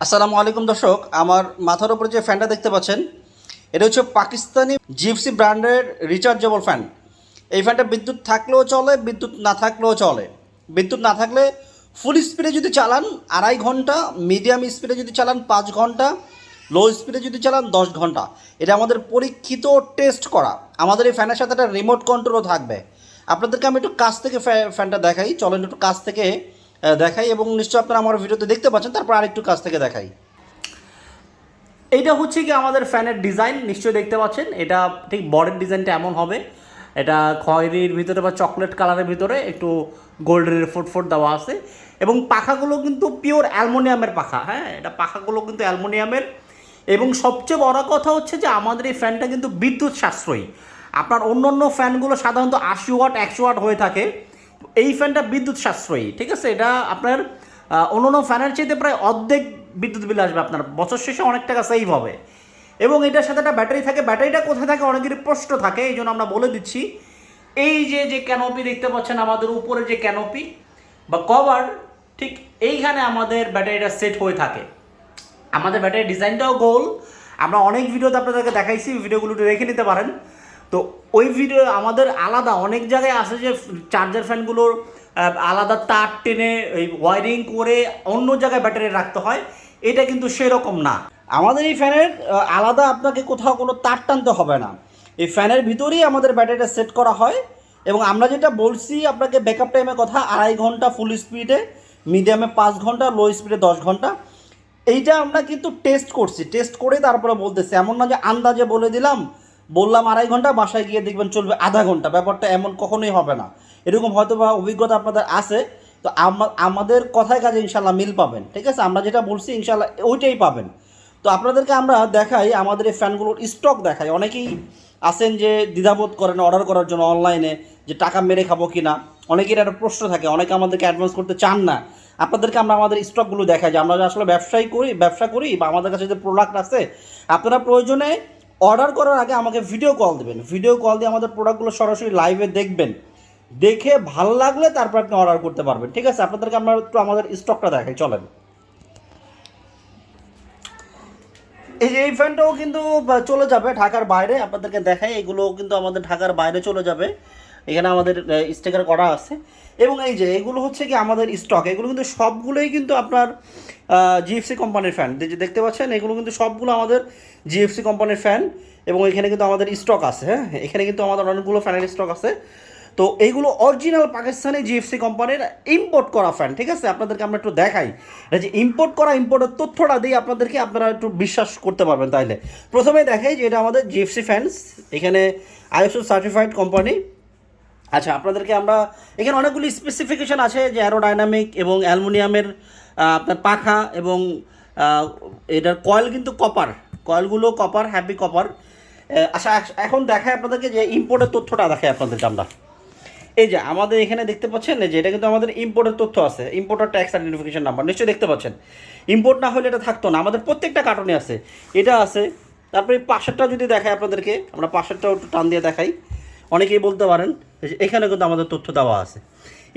আসসালামু আলাইকুম দর্শক, আমার মাথার উপরে যে ফ্যানটা দেখতে পাচ্ছেন এটা হচ্ছে পাকিস্তানি জিএফসি ব্র্যান্ডের রিচার্জেবল ফ্যান। এই ফ্যানটা বিদ্যুৎ থাকলেও চলে, বিদ্যুৎ না থাকলেও চলে। বিদ্যুৎ না থাকলে ফুল স্পিডে যদি চালান 2.5 ঘন্টা, মিডিয়াম স্পিডে যদি চালান 5 ঘন্টা, লো স্পিডে যদি চালান 10 ঘন্টা। এটা আমাদের পরীক্ষিত, টেস্ট করা। আমাদের এই ফ্যানের সাথে একটা রিমোট কন্ট্রোলও থাকবে। আপনাদেরকে আমি একটু কাছ থেকে ফ্যানটা দেখাই, চলেন একটু কাছ থেকে দেখাই, এবং নিশ্চয়ই আপনারা আমার ভিডিওতে দেখতে পাচ্ছেন, তারপর আরেকটু কাছ থেকে দেখাই। এইটা হচ্ছে কি আমাদের ফ্যানের ডিজাইন, নিশ্চয়ই দেখতে পাচ্ছেন। এটা ঠিক বডির ডিজাইনটা এমন হবে, এটা খয়েরির ভিতরে বা চকলেট কালারের ভিতরে একটু গোল্ডের ফুট দেওয়া আছে, এবং পাখাগুলো কিন্তু পিওর অ্যালুমিনিয়ামের পাখা। হ্যাঁ, এটা পাখাগুলো কিন্তু অ্যালুমিনিয়ামের। এবং সবচেয়ে বড় কথা হচ্ছে যে আমাদের এই ফ্যানটা কিন্তু বিদ্যুৎ সাশ্রয়ী। আপনার অন্য অন্য ফ্যানগুলো সাধারণত 80 ওয়াট 100 ওয়াট হয়ে থাকে, এই ফ্যানটা বিদ্যুৎ সাশ্রয়ী। ঠিক আছে, এটা আপনার অন্য অন্য ফ্যানের চাইতে প্রায় অর্ধেক বিদ্যুৎ বিল আসবে, আপনার বছর শেষে অনেক টাকা সেভ হবে। এবং এটার সাথে একটা ব্যাটারি থাকে। ব্যাটারিটা কোথায় থাকে অনেকেরই প্রশ্ন থাকে, এই জন্য আমরা বলে দিচ্ছি। এই যে যে ক্যানোপি দেখতে পাচ্ছেন, আমাদের উপরে যে ক্যানোপি বা কভার, ঠিক এইখানে আমাদের ব্যাটারিটা সেট হয়ে থাকে। আমাদের ব্যাটারির ডিজাইনটাও গোল। আমরা অনেক ভিডিওতে আপনাদেরকে দেখাইছি, ভিডিওগুলো একটু রেখে নিতে পারেন। তো ওই ভিডিও আমাদের আলাদা অনেক জায়গায় আছে যে চার্জার ফ্যানগুলোর আলাদা তার টেনে এই ওয়ারিং করে অন্য জায়গায় ব্যাটারি রাখতে হয়। এটা কিন্তু সেরকম না। আমাদের এই ফ্যানের আলাদা আপনাকে কোথাও কোনো তার টানতে হবে না। এই ফ্যানের ভিতরেই আমাদের ব্যাটারিটা সেট করা হয়। এবং আমরা যেটা বলছি আপনাকে, ব্যাকআপ টাইমের কথা 2.5 ঘন্টা ফুল স্পিডে, মিডিয়ামে 5 ঘন্টা, লো স্পিডে 10 ঘন্টা। এইটা আমরা কিন্তু টেস্ট করছি, টেস্ট করে তারপরে বলতেছি। এমন না যে আন্দাজে বলে দিলাম, বললাম 2.5 ঘন্টা, বাসায় গিয়ে দেখবেন চলবে আধা ঘন্টা। ব্যাপারটা এমন কখনোই হবে না। এরকম হয়তো বা অভিজ্ঞতা আপনাদের আছে। তো আমাদের কথায় কাজে ইনশাল্লাহ মিল পাবেন। ঠিক আছে, আমরা যেটা বলছি ইনশাল্লাহ ওইটাই পাবেন। তো আপনাদেরকে আমরা দেখাই, আমাদের এই ফ্যানগুলোর স্টক দেখাই। অনেকেই আছেন যে দ্বিধাবোধ করেন অর্ডার করার জন্য অনলাইনে, যে টাকা মেরে খাবো কি না। অনেকের একটা প্রশ্ন থাকে, অনেকে আমাদেরকে অ্যাডভান্স করতে চান না। আপনাদেরকে আমরা আমাদের স্টকগুলো দেখাই যে আমরা আসলে ব্যবসা করি বা আমাদের কাছে যে প্রোডাক্ট আছে, আপনারা প্রয়োজনে অর্ডার করার আগে আমাকে ভিডিও কল দেবেন। ভিডিও কল দিয়ে আমাদের প্রোডাক্টগুলো সরাসরি লাইভে দেখবেন, দেখে ভালো লাগলে তারপর আপনি অর্ডার করতে পারবেন। ঠিক আছে, আপনাদেরকে আমরা একটু আমাদের স্টকটা দেখাই, চলেন। এই যে এই ফ্যানটাও কিন্তু চলে যাবে ঢাকার বাইরে, আপনাদেরকে দেখাই। এগুলো কিন্তু আমাদের ঢাকার বাইরে চলে যাবে, এখানে আমাদের স্টিকার করা আছে। এবং এই যে এগুলো হচ্ছে কি আমাদের স্টক, এগুলো কিন্তু সবগুলোই কিন্তু আপনার জিএফসি কোম্পানির ফ্যান। যে দেখতে পাচ্ছেন, এগুলো কিন্তু সবগুলো আমাদের জিএফসি কোম্পানির ফ্যান। এবং এখানে কিন্তু আমাদের স্টক আছে। হ্যাঁ, এখানে কিন্তু আমাদের অনেকগুলো ফ্যানের স্টক আছে। তো এইগুলো অরিজিনাল পাকিস্তানি জিএফসি কোম্পানির ইম্পোর্ট করা ফ্যান। ঠিক আছে, আপনাদেরকে আমরা একটু দেখাই। এটা যে ইম্পোর্টের তথ্যটা দিই আপনাদেরকে, আপনারা একটু বিশ্বাস করতে পারবেন। তাইলে প্রথমে দেখাই যে এটা আমাদের জিএফসি ফ্যান্স, এখানে আইএসও সার্টিফাইড কোম্পানি। আচ্ছা, আপনাদেরকে আমরা এখানে অনেকগুলি স্পেসিফিকেশান আছে, যে অ্যারোডাইনামিক এবং অ্যালুমিনিয়ামের আপনার পাখা, এবং এটার কয়েল কিন্তু কপার, কয়েলগুলো কপার, হ্যাপি কপার। আচ্ছা, এখন দেখায় আপনাদেরকে যে ইম্পোর্টের তথ্যটা দেখায় আপনাদেরকে আমরা। এই যে আমাদের এখানে দেখতে পাচ্ছেন যে এটা কিন্তু আমাদের ইম্পোর্টের তথ্য আছে, ইম্পোর্টার ট্যাক্স আইডেন্টিফিকেশন নাম্বার নিশ্চয়ই দেখতে পাচ্ছেন। ইম্পোর্ট না হলে এটা থাকতো না, আমাদের প্রত্যেকটা কার্টনে আছে, এটা আছে। তারপরে পাশেরটা যদি দেখাই আপনাদেরকে, আমরা পাশেরটাও একটু টান দিয়ে দেখাই। অনেকেই বলতে পারেন এখানে কিন্তু আমাদের তথ্য দেওয়া আছে,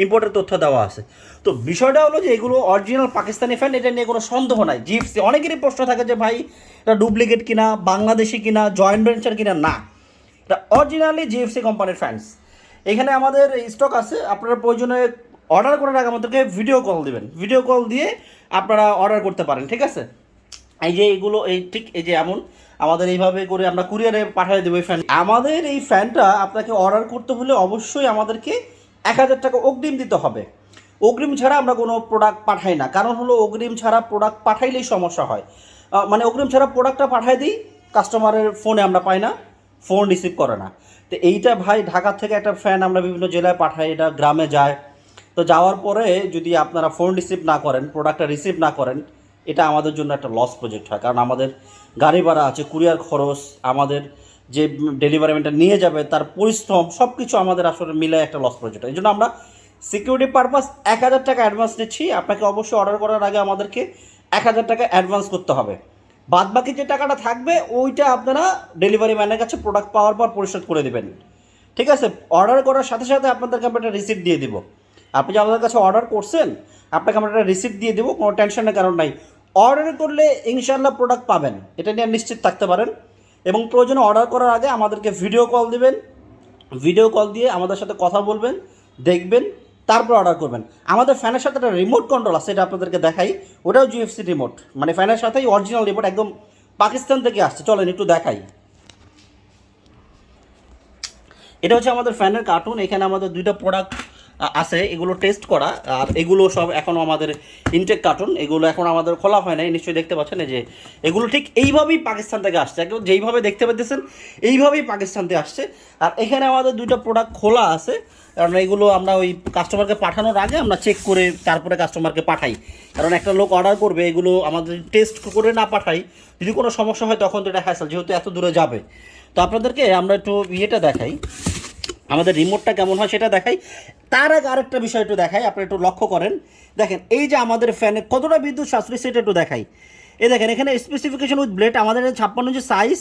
ইম্পোর্টের তথ্য দেওয়া আছে। তো বিষয়টা হলো যে এগুলো অরিজিনাল পাকিস্তানি ফ্যান, এটা নিয়ে কোনো সন্দেহ নাই। জিএফসি, অনেকেরই প্রশ্ন থাকে যে ভাই এটা ডুপ্লিকেট কিনা, বাংলাদেশি কিনা, জয়েন্ট ভেঞ্চার কিনা। না, এটা অরিজিনালি জিএফসি কোম্পানির ফ্যান্স। এখানে আমাদের স্টক আছে। আপনারা প্রয়োজনে অর্ডার করার আগে আমাদেরকে ভিডিও কল দিবেন, ভিডিও কল দিয়ে আপনারা অর্ডার করতে পারেন। ঠিক আছে, এই যে এইগুলো এই ঠিক এই যে এমন আমাদের এইভাবে করে আমরা কুরিয়ারে পাঠিয়ে দেবো এই ফ্যান। আমাদের এই ফ্যানটা আপনাকে অর্ডার করতে হলে অবশ্যই আমাদেরকে 1,000 টাকা অগ্রিম দিতে হবে। অগ্রিম ছাড়া আমরা কোনো প্রোডাক্ট পাঠাই না, কারণ হলো অগ্রিম ছাড়া প্রোডাক্ট পাঠাইলেই সমস্যা হয়। মানে অগ্রিম ছাড়া প্রোডাক্টটা পাঠাই দিই, কাস্টমারের ফোনে আমরা পাই না, ফোন রিসিভ করে না। তো এইটা ভাই, ঢাকা থেকে একটা ফ্যান আমরা বিভিন্ন জেলায় পাঠাই, এটা গ্রামে যায়। তো যাওয়ার পরে যদি আপনারা ফোন রিসিভ না করেন, প্রোডাক্টটা রিসিভ না করেন, এটা আমাদের জন্য একটা লস প্রজেক্ট হয়। কারণ আমাদের গাড়ি ভাড়া আছে, কুরিয়ার খরচ, আমাদের যে ডেলিভারি ম্যানটা নিয়ে যাবে তার পরিশ্রম, সব কিছু আমাদের আসলে মিলে একটা লস প্রজেক্ট হয়। এই জন্য আমরা সিকিউরিটি পারপাস 1,000 টাকা অ্যাডভান্স নিচ্ছি। আপনাকে অবশ্যই অর্ডার করার আগে আমাদেরকে 1,000 টাকা অ্যাডভান্স করতে হবে। বাদ বাকি যে টাকাটা থাকবে ওইটা আপনারা ডেলিভারি ম্যানের কাছে প্রোডাক্ট পাওয়ার পর পরিশোধ করে দেবেন। ঠিক আছে, অর্ডার করার সাথে সাথে আপনাদেরকে আমরা একটা রিসিপ্ট দিয়ে দিব। আপনি যে আমাদের কাছে অর্ডার করছেন, আপনাকে আমরা একটা রিসিপ্ট দিয়ে দেবো, কোনো টেনশনের কারণ নাই। অর্ডার করলে ইনশাল্লাহ প্রোডাক্ট পাবেন, এটা নিয়ে নিশ্চিত থাকতে পারেন। এবং প্রয়োজনে অর্ডার করার আগে আমাদেরকে ভিডিও কল দিবেন, ভিডিও কল দিয়ে আমাদের সাথে কথা বলবেন, দেখবেন, তারপর অর্ডার করবেন। আমাদের ফ্যানের সাথে একটা রিমোট কন্ট্রোল আছে, এটা আপনাদেরকে দেখাই। ওটাও জিএফসি রিমোট, মানে ফ্যানের সাথেই অরিজিনাল রিমোট, একদম পাকিস্তান থেকে আসছে। চলেন একটু দেখাই। এটা হচ্ছে আমাদের ফ্যানের কার্টুন। এখানে আমাদের দুইটা প্রোডাক্ট আছে, এগুলো টেস্ট করা, আর এগুলো সব এখনও আমাদের ইনটেক কার্টুন, এগুলো এখন আমাদের খোলা হয় নাই, নিশ্চয়ই দেখতে পাচ্ছেন। এই যে এগুলো ঠিক এইভাবেই পাকিস্তান থেকে আসছে, একদম যেইভাবে দেখতে পাচ্ছেন এইভাবেই পাকিস্তান থেকে আসছে। আর এখানে আমাদের দুইটা প্রোডাক্ট খোলা আছে, কারণ এগুলো আমরা ওই কাস্টমারকে পাঠানোর আগে আমরা চেক করে তারপরে কাস্টমারকে পাঠাই। কারণ একটা লোক অর্ডার করবে, এগুলো আমাদের টেস্ট করে না পাঠাই, যদি কোনো সমস্যা হয় তখন তো এটা হ্যাসেল, যেহেতু এত দূরে যাবে। তো আপনাদেরকে আমরা একটু ইয়েটা দেখাই, আমাদের রিমোটটা কেমন হয় সেটা দেখাই। তার আগে আরেকটা বিষয় একটু দেখাই, আপনি একটু লক্ষ্য করেন। দেখেন এই যে আমাদের ফ্যানে কতটা বিদ্যুৎ সাশ্রয়ী সেটা একটু দেখাই। এই দেখেন এখানে স্পেসিফিকেশন উইথ ব্লেড, আমাদের 56 যে সাইজ।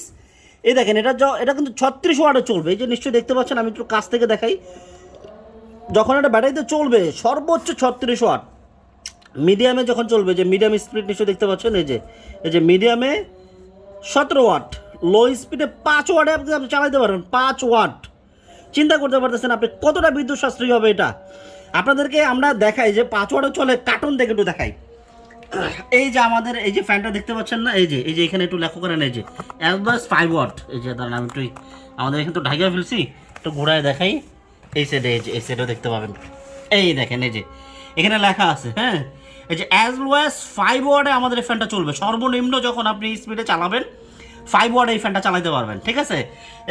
এই দেখেন এটা কিন্তু 36 ওয়াটে চলবে, এই যে নিশ্চয়ই দেখতে পাচ্ছেন। আমি একটু কাছ থেকে দেখাই, যখন এটা ব্যাটারিতে চলবে সর্বোচ্চ 36 ওয়াট, মিডিয়ামে যখন চলবে, যে মিডিয়াম স্পিড নিশ্চয়ই দেখতে পাচ্ছেন, এই যে মিডিয়ামে 17 ওয়াট, লো স্পিডে 5 ওয়াটে আপনি চালাতে পারবেন। 5 ওয়াট, চিন্তা করতে পারতেছেন আপনি কতটা বিদ্যুৎ সাশ্রয়ী হবে এটা। আপনাদেরকে আমরা দেখাই যে 5 ওয়াটে চলে, কার্টুন থেকে একটু দেখাই। এই যে আমাদের এই যে ফ্যানটা দেখতে পাচ্ছেন না, এই যে এখানে একটু লক্ষ্য করেন, এই যে অ্যাভারেজ 5 ওয়াট। এই যে দাঁড়ান আমি একটু আমাদের এখানে তো ঢাকিয়ে ফেলছি, একটু ঘোরায় দেখাই। এই সাইডে, এই সাইডেও দেখতে পাবেন, এই দেখেন এই যে এখানে লেখা আছে, হ্যাঁ, এই যে অ্যাজ লো অ্যাজ 5 ওয়াটে আমাদের এই ফ্যানটা চলবে। সর্বনিম্ন যখন আপনি স্পিডে চালাবেন 5 ওয়াটে এই ফ্যানটা চালাতে পারবেন, ঠিক আছে।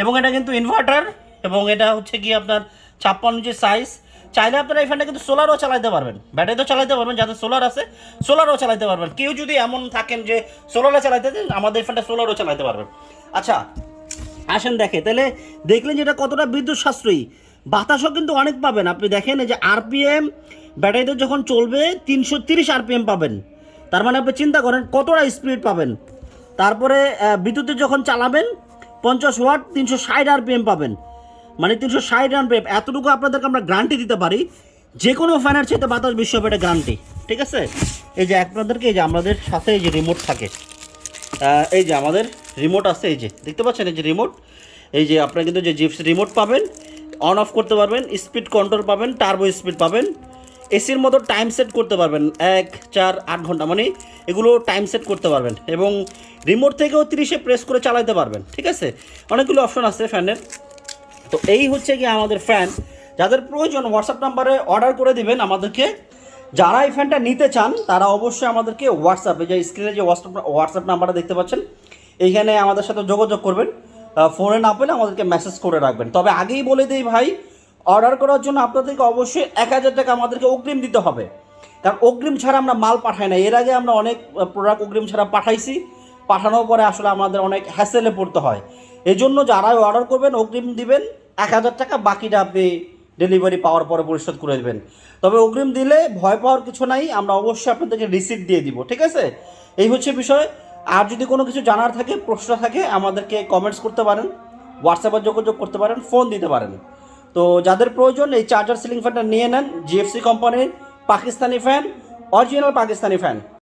এবং এটা কিন্তু ইনভার্টার, এবং এটা হচ্ছে কি আপনার 56 যে সাইজ। চাইলে আপনারা এই ফ্যানটা কিন্তু সোলারও চালাতে পারবেন, ব্যাটারিতেও চালাতে পারবেন, যাদের সোলার আছে সোলারও চালাতে পারবেন। কেউ যদি এমন থাকেন যে সোলারে চালাতে দেন, আমাদের এই ফ্যানটা সোলারও চালাতে পারবেন। আচ্ছা আসেন দেখে, তাহলে দেখলেন যে এটা কতটা বিদ্যুৎ সাশ্রয়ী। বাতাসও কিন্তু অনেক পাবেন। আপনি দেখেন এই যে আরপিএম, ব্যাটারিতে যখন চলবে 330 আরপিএম পাবেন, তার মানে আপনি চিন্তা করেন কতটা স্পিড পাবেন। তারপরে বিদ্যুতে যখন চালাবেন 50 ওয়াট 360 আরপিএম পাবেন, মানে 360 আরপিএম। এতটুকু আপনাদেরকে আমরা গ্যারান্টি দিতে পারি, যে কোনো ফ্যানের চাইতে বাতাস বেশি হবে, এটা গ্যারান্টি, ঠিক আছে। এই যে আপনাদেরকে এই যে আমাদের সাথে এই যে রিমোট থাকে, এই যে আমাদের রিমোট আছে, এই যে দেখতে পাচ্ছেন, এই যে রিমোট, এই যে আপনারা কিন্তু যে জিপসি রিমোট পাবেন, অন অফ করতে পারবেন, স্পিড কন্ট্রোল পাবেন, টার্বো স্পিড পাবেন, এসির মতো টাইম সেট করতে পারবেন 1, 4, 8 ঘন্টা, মানে এগুলো টাইম সেট করতে পারবেন। এবং রিমোট থেকেও 30-এ প্রেস করে চালাতে পারবেন, ঠিক আছে। অনেকগুলো অপশন আছে ফ্যানের। তো এই হচ্ছে কি আমাদের ফ্যান। যাদের প্রয়োজন হোয়াটসঅ্যাপ নাম্বারে অর্ডার করে দিবেন আমাদেরকে। যারা এই ফ্যানটা নিতে চান তারা অবশ্যই আমাদেরকে হোয়াটসঅ্যাপে, যে স্ক্রিনে যে হোয়াটসঅ্যাপ নাম্বারটা দেখতে পাচ্ছেন, এইখানে আমাদের সাথে যোগাযোগ করবেন। ফোনে না পেলে আমাদেরকে মেসেজ করে রাখবেন। তবে আগেই বলে দিই ভাই, অর্ডার করার জন্য আপনাদেরকে অবশ্যই 1000 টাকা আমাদেরকে অগ্রিম দিতে হবে, কারণ অগ্রিম ছাড়া আমরা মাল পাঠাই না। এর আগে আমরা অনেক প্রোডাক্ট অগ্রিম ছাড়া পাঠাইছি, পাঠানোর পরে আসলে আমাদের অনেক হ্যাসেলে পড়তে হয়। এই জন্য যারাই অর্ডার করবেন অগ্রিম দিবেন 1000 টাকা, বাকিটা আপনি ডেলিভারি পাওয়ার পরে পরিশোধ করে দেবেন। তবে অগ্রিম দিলে ভয় পাওয়ার কিছু নাই, আমরা অবশ্যই আপনাদেরকে রিসিপ্ট দিয়ে দিব, ঠিক আছে। এই হচ্ছে বিষয়। আর যদি কোনো কিছু জানার থাকে, প্রশ্ন থাকে, আমাদেরকে কমেন্টস করতে পারেন, হোয়াটসঅ্যাপে যোগাযোগ করতে পারেন, ফোন দিতে পারেন। তো যাদের প্রয়োজন এই চার্জার সিলিং ফ্যানটা নিয়ে নেন, জিএফসি কোম্পানির Pakistani fan, original Pakistani fan.